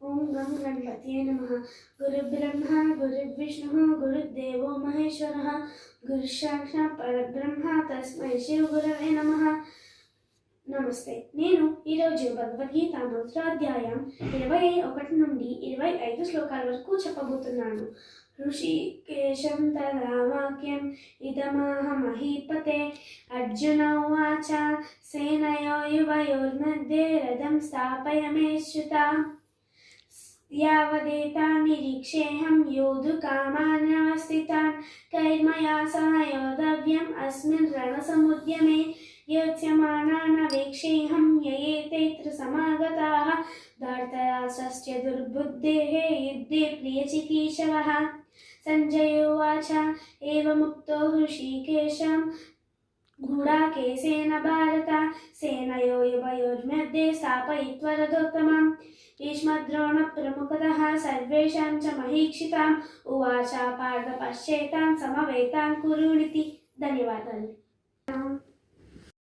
ओम गं गणपतये नमः। गुरुर्ब्रह्मा गुरुर्विष्णुः गुरुर्देवो महेश्वरः गुरुसाक्षात् परब्रह्म तस्मै श्री गुरवे नमः। నమస్తే. నేను ఈరోజు భగవద్గీత మొదటి అధ్యాయం 21 నుండి 25 శ్లోకాల వరకు చెప్పబోతున్నాను. ఋషికేశం తదా వాక్యం ఇదమాహ మహీపతే అర్జున ఉవాచ సేనయో యువయోర్मध्ये రథం స్థాపయామ్యుత యావదేతాన్ నిరీక్షేహం యోధుకామానవస్థితాన్ కైర్మయా సహ యోధవ్యం అస్మిన్ రణసముద్యమే योत्स्यमानानवेक्षेऽहं ययेतेऽत्र समागताः धार्तराष्ट्रस्य दुर्बुद्धेः युद्धे प्रियचिकीर्षवः। संजय उवाच एवमुक्तो ऋषिकेशं गूढाकेशेन भारत सेनयोरुभयोर्मध्ये स्थापयित्वा रथोत्तमम्। भीष्मद्रोणप्रमुखतः सर्वेषां च महीक्षिताम् उवाच पार्थ पश्येतान् समवेतान् कुरुनिति। ధన్యవాదాలు.